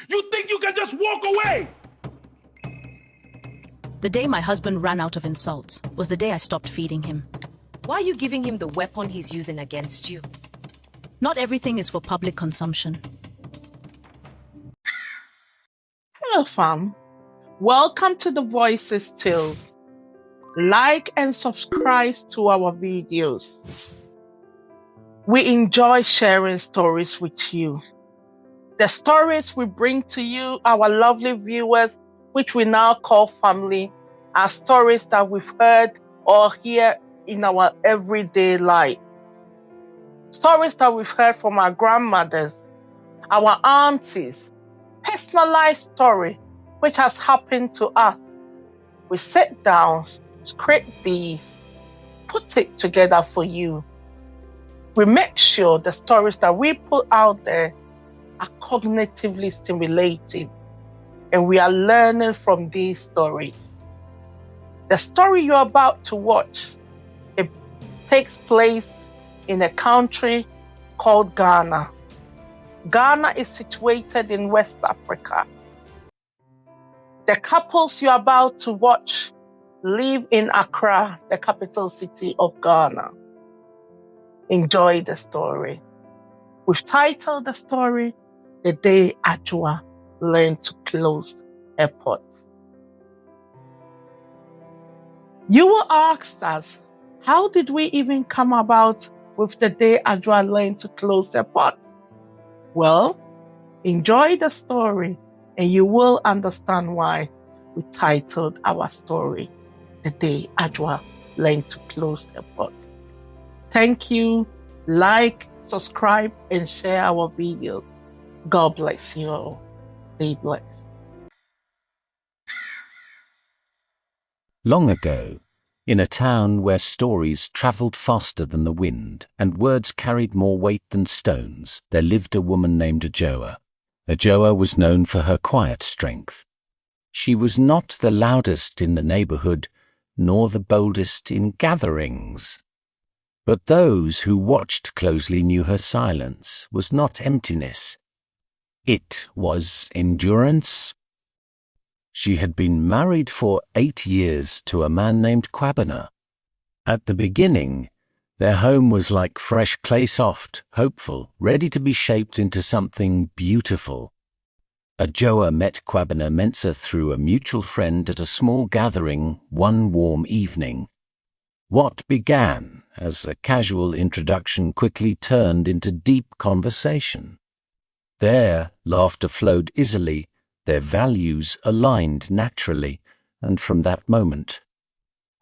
You think you can just walk away? The day my husband ran out of insults was the day I stopped feeding him. Why are you giving him the weapon he's using against you? Not everything is for public consumption. Hello, fam. Welcome to the Voices Tales. Like and subscribe to our videos. We enjoy sharing stories with you. The stories we bring to you, our lovely viewers, which we now call family, are stories that we've heard or hear in our everyday life. Stories that we've heard from our grandmothers, our aunties, personalized story which has happened to us. We sit down, scrape these, put it together for you. We make sure the stories that we put out there are cognitively stimulating, and we are learning from these stories. The story you're about to watch, it takes place in a country called Ghana. Ghana is situated in West Africa. The couples you're about to watch live in Accra, the capital city of Ghana. Enjoy the story. We've titled the story, The Day Adjoa Learned to Close Airport. You will ask us, how did we even come about with the day Adjoa learned to close their pots? Well, enjoy the story and you will understand why we titled our story, The Day Adjoa Learned to Close their pots. Thank you. Like, subscribe, and share our video. God bless you all. Stay blessed. Long ago, in a town where stories travelled faster than the wind and words carried more weight than stones, there lived a woman named Adjoa. Adjoa was known for her quiet strength. She was not the loudest in the neighbourhood, nor the boldest in gatherings. But those who watched closely knew her silence was not emptiness. It was endurance. She had been married for 8 years to a man named Kwabena. At the beginning, their home was like fresh clay, soft, hopeful, ready to be shaped into something beautiful. Adjoa met Kwabena Mensah through a mutual friend at a small gathering one warm evening. What began as a casual introduction quickly turned into deep conversation. There, laughter flowed easily, their values aligned naturally, and from that moment,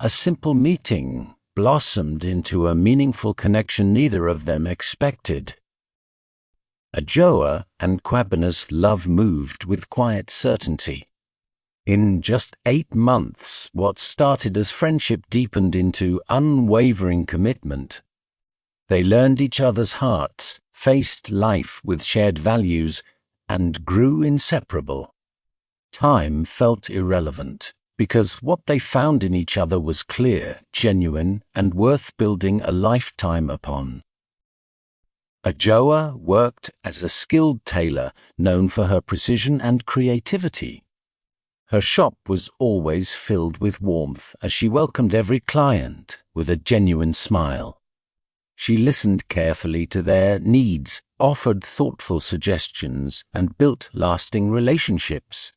a simple meeting blossomed into a meaningful connection neither of them expected. Adjoa and Kwabena's love moved with quiet certainty. In just 8 months, what started as friendship deepened into unwavering commitment. They learned each other's hearts, faced life with shared values, and grew inseparable. Time felt irrelevant, because what they found in each other was clear, genuine, and worth building a lifetime upon. Adjoa worked as a skilled tailor known for her precision and creativity. Her shop was always filled with warmth as she welcomed every client with a genuine smile. She listened carefully to their needs, offered thoughtful suggestions, and built lasting relationships,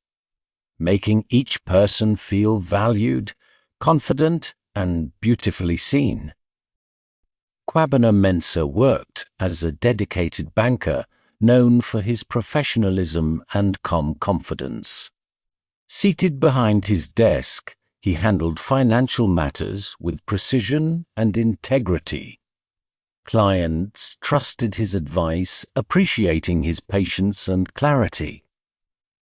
making each person feel valued, confident, and beautifully seen. Kwabena Mensah worked as a dedicated banker known for his professionalism and calm confidence. Seated behind his desk, he handled financial matters with precision and integrity. Clients trusted his advice, appreciating his patience and clarity.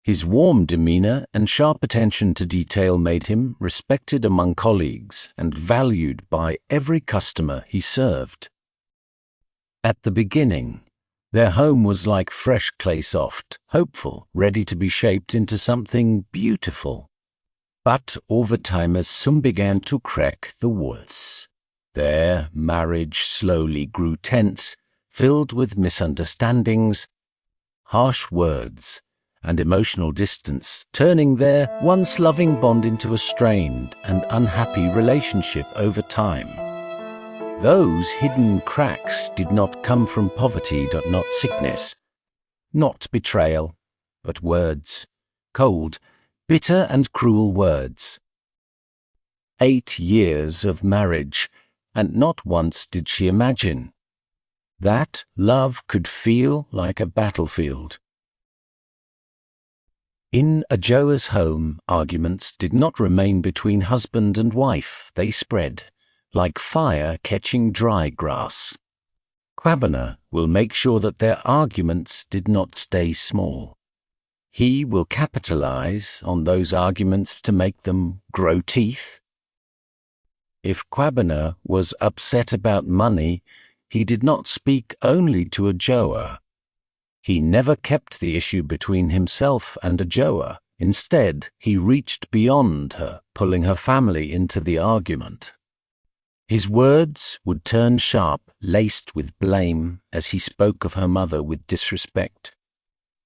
His warm demeanor and sharp attention to detail made him respected among colleagues and valued by every customer he served. At the beginning, their home was like fresh clay, soft, hopeful, ready to be shaped into something beautiful. But over time, as some began to crack the walls, their marriage slowly grew tense, filled with misunderstandings, harsh words, and emotional distance, turning their once loving bond into a strained and unhappy relationship over time. Those hidden cracks did not come from poverty, not sickness, not betrayal, but words, cold, bitter and cruel words. 8 years of marriage, and not once did she imagine that love could feel like a battlefield. In Adjoa's home, arguments did not remain between husband and wife. They spread, like fire catching dry grass. Kwabena will make sure that their arguments did not stay small. He will capitalize on those arguments to make them grow teeth. If Kwabena was upset about money, he did not speak only to Adjoa. He never kept the issue between himself and Adjoa. Instead, he reached beyond her, pulling her family into the argument. His words would turn sharp, laced with blame, as he spoke of her mother with disrespect.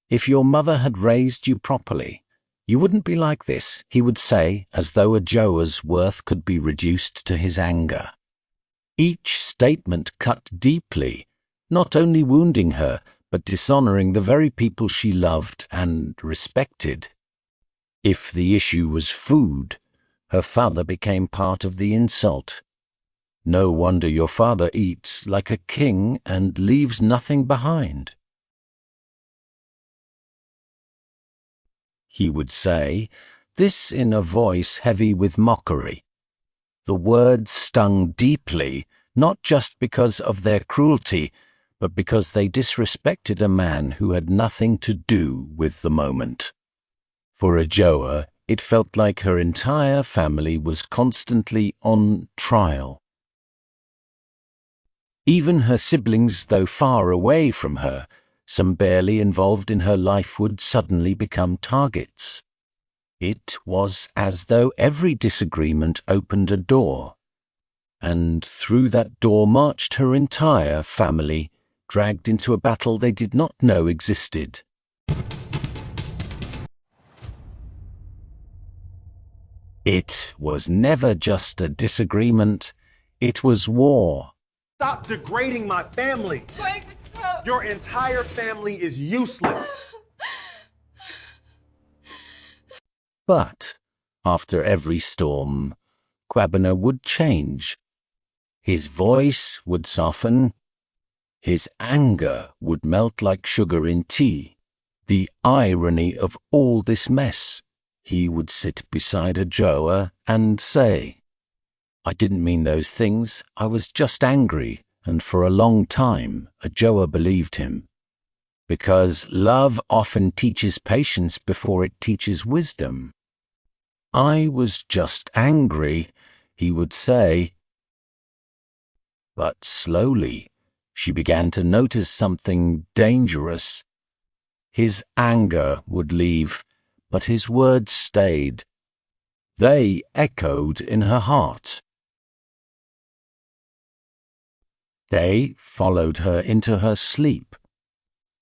"If your mother had raised you properly, you wouldn't be like this," he would say, as though Adjoa's worth could be reduced to his anger. Each statement cut deeply, not only wounding her, but dishonoring the very people she loved and respected. If the issue was food, her father became part of the insult. "No wonder your father eats like a king and leaves nothing behind," he would say, this in a voice heavy with mockery. The words stung deeply, not just because of their cruelty, but because they disrespected a man who had nothing to do with the moment. For Adjoa, it felt like her entire family was constantly on trial. Even her siblings, though far away from her, some barely involved in her life, would suddenly become targets. It was as though every disagreement opened a door, and through that door marched her entire family, dragged into a battle they did not know existed. It was never just a disagreement, it was war. Stop degrading my family. Your entire family is useless. But after every storm, Kwabena would change. His voice would soften. His anger would melt like sugar in tea. The irony of all this mess. He would sit beside Adjoa and say, "I didn't mean those things. I was just angry." And for a long time, Adjoa believed him. Because love often teaches patience before it teaches wisdom. "I was just angry," he would say. But slowly, she began to notice something dangerous. His anger would leave, but his words stayed. They echoed in her heart. They followed her into her sleep.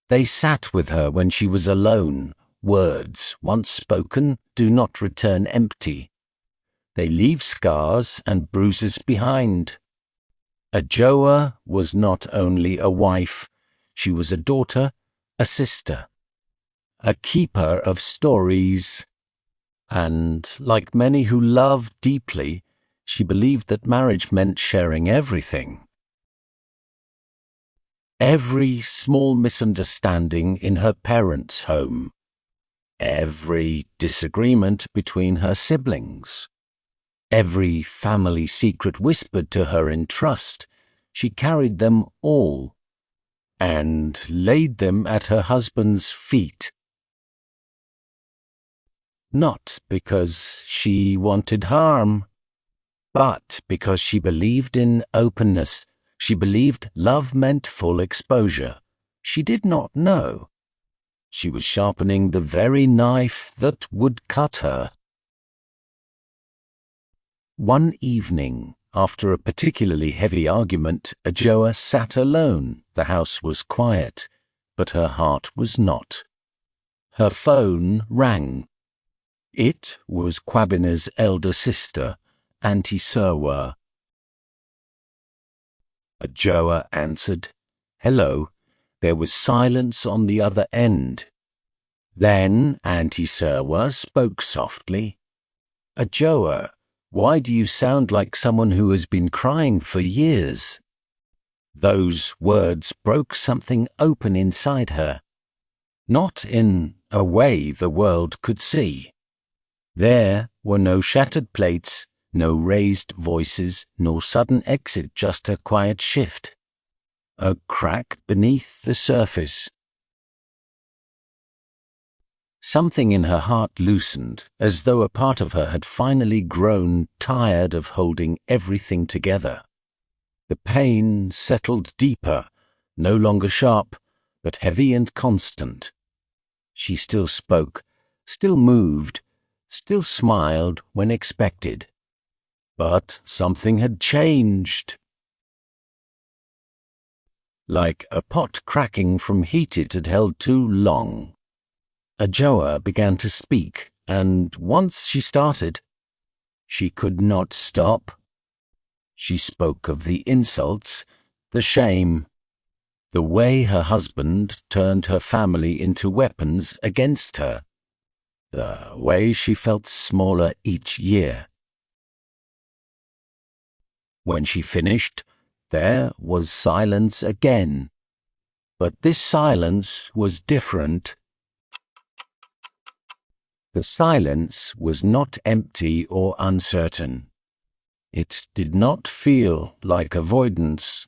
They sat with her when she was alone. Words, once spoken, do not return empty. They leave scars and bruises behind. Adjoa was not only a wife, she was a daughter, a sister, a keeper of stories. And, like many who love deeply, she believed that marriage meant sharing everything. Every small misunderstanding in her parents' home, every disagreement between her siblings, every family secret whispered to her in trust, she carried them all and laid them at her husband's feet. Not because she wanted harm, but because she believed in openness. She believed love meant full exposure. She did not know. She was sharpening the very knife that would cut her. One evening, after a particularly heavy argument, Adjoa sat alone. The house was quiet, but her heart was not. her phone rang. It was Kwabina's elder sister, Aunty Serwaa. Adjoa answered. Hello. There was silence on the other end. Then Aunty Serwaa spoke softly. Adjoa, why do you sound like someone who has been crying for years? Those words broke something open inside her. Not in a way the world could see. There were no shattered plates, no raised voices, nor sudden exit, just a quiet shift. A crack beneath the surface. Something in her heart loosened, as though a part of her had finally grown tired of holding everything together. The pain settled deeper, no longer sharp, but heavy and constant. She still spoke, still moved, still smiled when expected. But something had changed. Like a pot cracking from heat it had held too long. Adjoa began to speak, and once she started, she could not stop. She spoke of the insults, the shame, the way her husband turned her family into weapons against her, the way she felt smaller each year. When she finished, there was silence again. But this silence was different. The silence was not empty or uncertain. It did not feel like avoidance.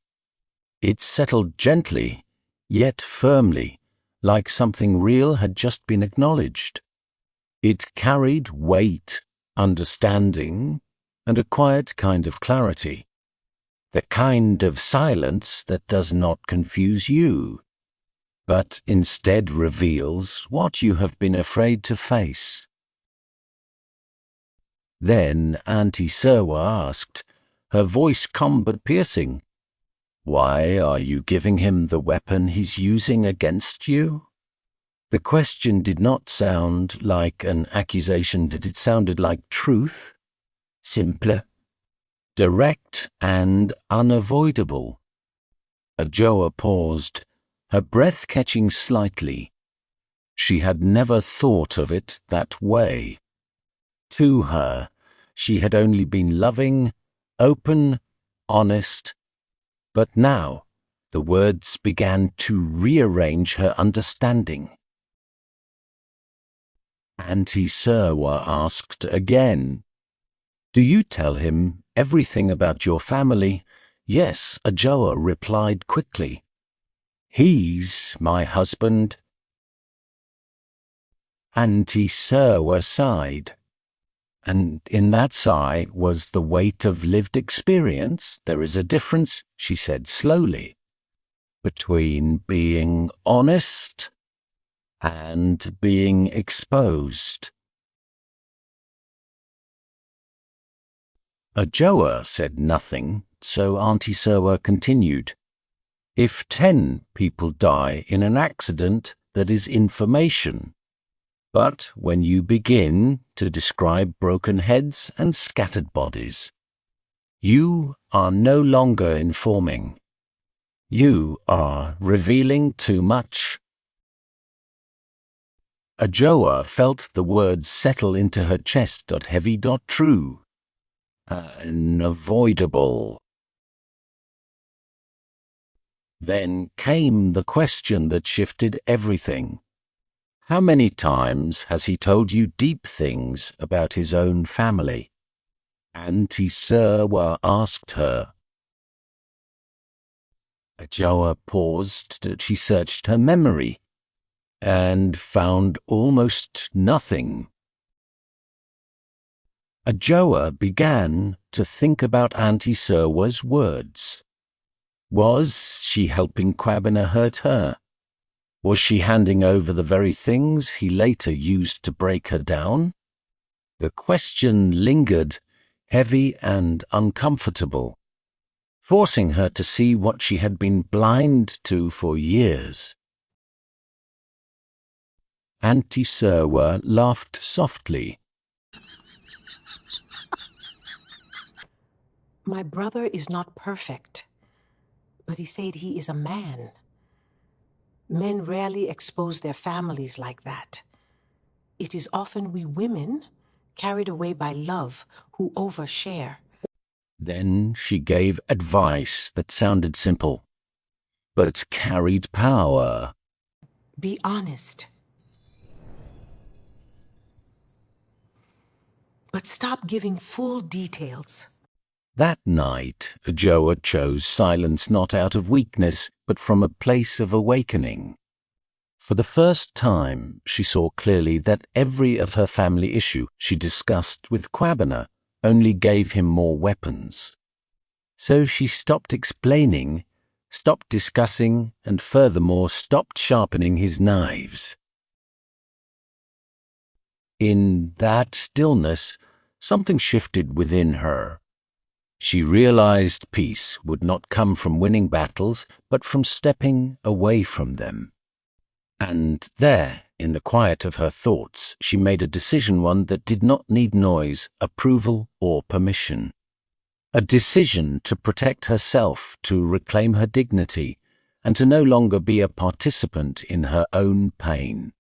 It settled gently, yet firmly, like something real had just been acknowledged. It carried weight, understanding, and a quiet kind of clarity. The kind of silence that does not confuse you, but instead reveals what you have been afraid to face. Then Aunty Serwaa asked, her voice calm but piercing, "Why are you giving him the weapon he's using against you?" The question did not sound like an accusation, it sounded like truth, simple, direct and unavoidable. Adjoa paused, her breath catching slightly. She had never thought of it that way. To her, she had only been loving, open, honest, but now the words began to rearrange her understanding. Aunty Serwaa asked again, "Do you tell him everything about your family?" "Yes," Adjoa replied quickly. "He's my husband." Aunty Serwaa sighed. And in that sigh was the weight of lived experience. There is a difference, she said slowly, between being honest and being exposed. Adjoa said nothing, so Aunty Serwaa continued. If 10 people die in an accident, that is information. But when you begin to describe broken heads and scattered bodies, you are no longer informing. You are revealing too much. Adjoa felt the words settle into her chest. Heavy. True. Unavoidable. Then came the question that shifted everything. How many times has he told you deep things about his own family? Aunty Serwaa asked her. Adjoa paused. She searched her memory and found almost nothing. Adjoa began to think about Aunty Serwaa's words. Was she helping Kwabena hurt her? Was she handing over the very things he later used to break her down? The question lingered, heavy and uncomfortable, forcing her to see what she had been blind to for years. Aunty Serwaa laughed softly. My brother is not perfect, but he said he is a man. Men rarely expose their families like that. It is often we women, carried away by love, who overshare. Then she gave advice that sounded simple, but carried power. Be honest. But stop giving full details. That night, Adjoa chose silence not out of weakness, but from a place of awakening. For the first time, she saw clearly that every of her family issue she discussed with Kwabena only gave him more weapons. So she stopped explaining, stopped discussing, and furthermore stopped sharpening his knives. In that stillness, something shifted within her. She realized peace would not come from winning battles, but from stepping away from them. And there, in the quiet of her thoughts, she made a decision, one that did not need noise, approval, or permission. A decision to protect herself, to reclaim her dignity, and to no longer be a participant in her own pain.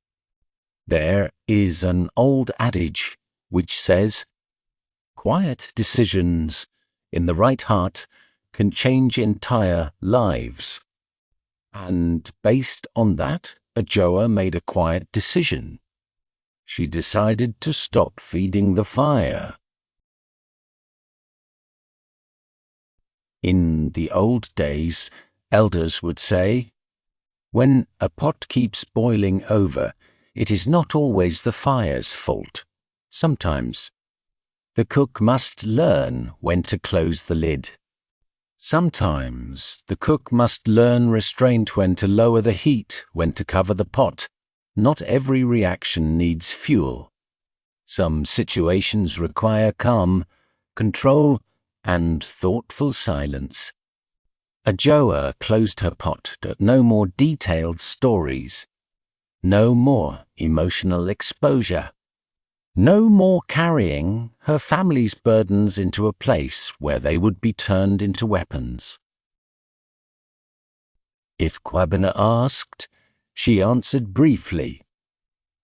There is an old adage which says, "Quiet decisions in the right heart can change entire lives." And based on that, Adjoa made a quiet decision. She decided to stop feeding the fire. In the old days, elders would say, "When a pot keeps boiling over, it is not always the fire's fault. Sometimes the cook must learn when to close the lid. Sometimes the cook must learn restraint, when to lower the heat, when to cover the pot. Not every reaction needs fuel. Some situations require calm, control, and thoughtful silence." Adjoa closed her pot to no more detailed stories, no more emotional exposure, no more carrying her family's burdens into a place where they would be turned into weapons. If Kwabena asked, she answered briefly.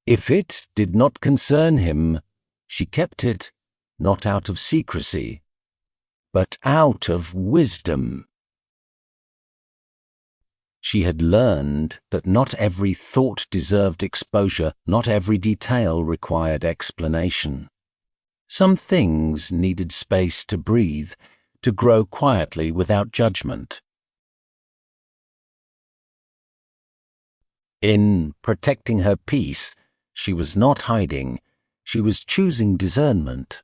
If it did not concern him, she kept it, not out of secrecy, but out of wisdom. She had learned that not every thought deserved exposure, not every detail required explanation. Some things needed space to breathe, to grow quietly without judgment. In protecting her peace, she was not hiding, she was choosing discernment,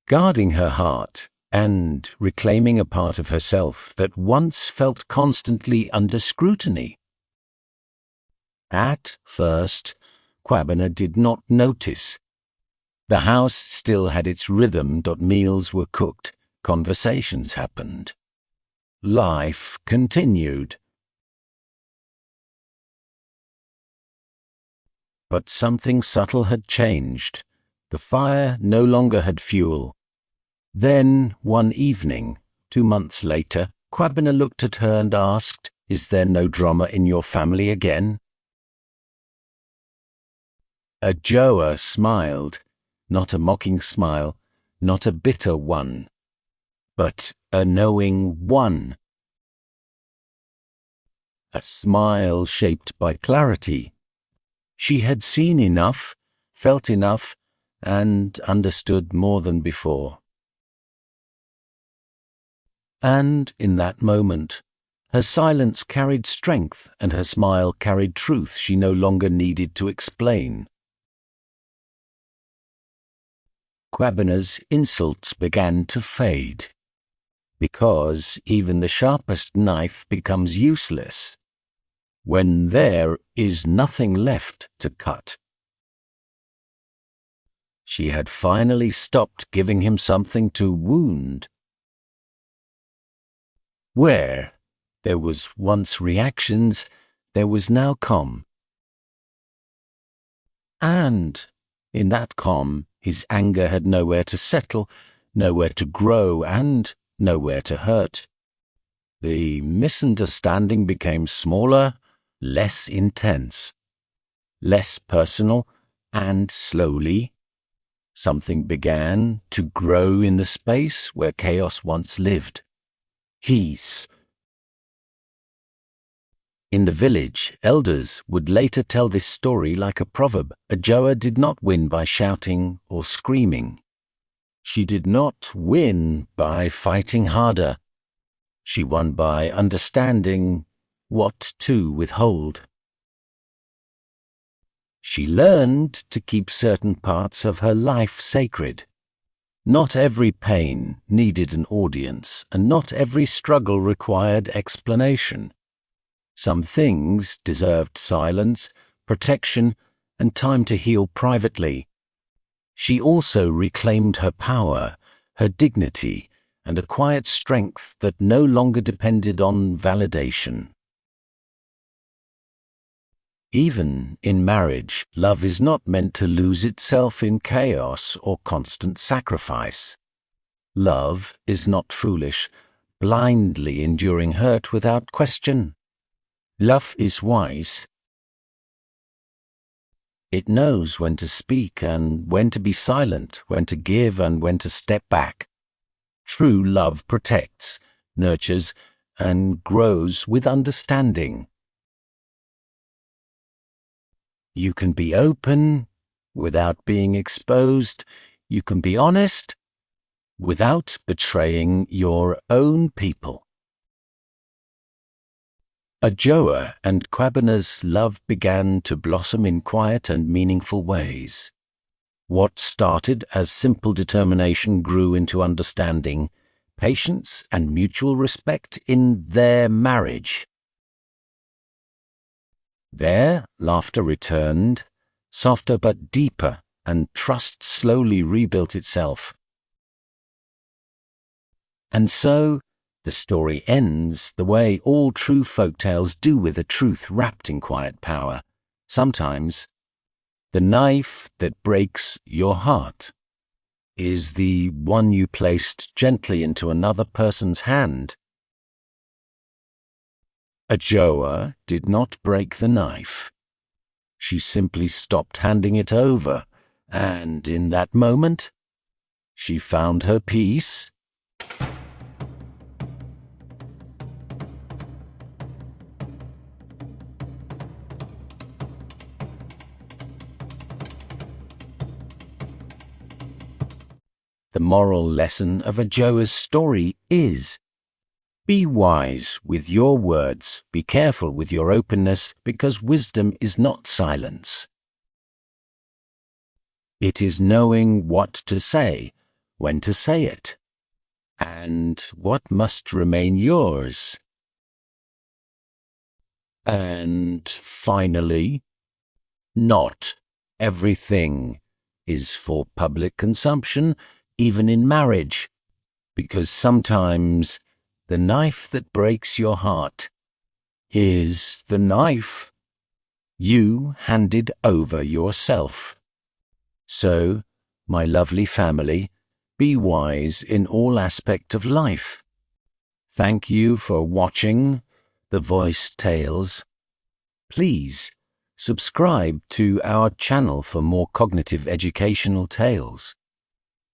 guarding her heart, and reclaiming a part of herself that once felt constantly under scrutiny. At first, Kwabena did not notice. The house still had its rhythm. Meals were cooked, conversations happened. Life continued. But something subtle had changed. The fire no longer had fuel. Then, one evening, 2 months later, Kwabena looked at her and asked, "Is there no drama in your family again?" Adjoa smiled, not a mocking smile, not a bitter one, but a knowing one. A smile shaped by clarity. She had seen enough, felt enough, and understood more than before. And in that moment, her silence carried strength and her smile carried truth she no longer needed to explain. Kwabena's insults began to fade, because even the sharpest knife becomes useless when there is nothing left to cut. She had finally stopped giving him something to wound. Where there was once reactions, there was now calm. And in that calm, his anger had nowhere to settle, nowhere to grow, and nowhere to hurt. The misunderstanding became smaller, less intense, less personal, and slowly, something began to grow in the space where chaos once lived. Peace. In the village, elders would later tell this story like a proverb. Adjoa did not win by shouting or screaming. She did not win by fighting harder. She won by understanding what to withhold. She learned to keep certain parts of her life sacred. Not every pain needed an audience, and not every struggle required explanation. Some things deserved silence, protection, and time to heal privately. She also reclaimed her power, her dignity, and a quiet strength that no longer depended on validation. Even in marriage, love is not meant to lose itself in chaos or constant sacrifice. Love is not foolish, blindly enduring hurt without question. Love is wise. It knows when to speak and when to be silent, when to give and when to step back. True love protects, nurtures, and grows with understanding. You can be open without being exposed. You can be honest without betraying your own people. Adjoa and Kwabina's love began to blossom in quiet and meaningful ways. What started as simple determination grew into understanding, patience, and mutual respect in their marriage. There, laughter returned, softer but deeper, and trust slowly rebuilt itself. And so, the story ends the way all true folk tales do, with a truth wrapped in quiet power. Sometimes, the knife that breaks your heart is the one you placed gently into another person's hand. Adjoa did not break the knife. She simply stopped handing it over, and in that moment, she found her peace. The moral lesson of Adjoa's story is: be wise with your words, be careful with your openness, because wisdom is not silence. It is knowing what to say, when to say it, and what must remain yours. And finally, not everything is for public consumption, even in marriage, because sometimes the knife that breaks your heart is the knife you handed over yourself. So, my lovely family, be wise in all aspect of life. Thank you for watching The Voice Tales. Please subscribe to our channel for more cognitive educational tales.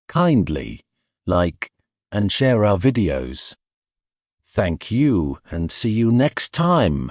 Kindly like and share our videos. Thank you, and see you next time.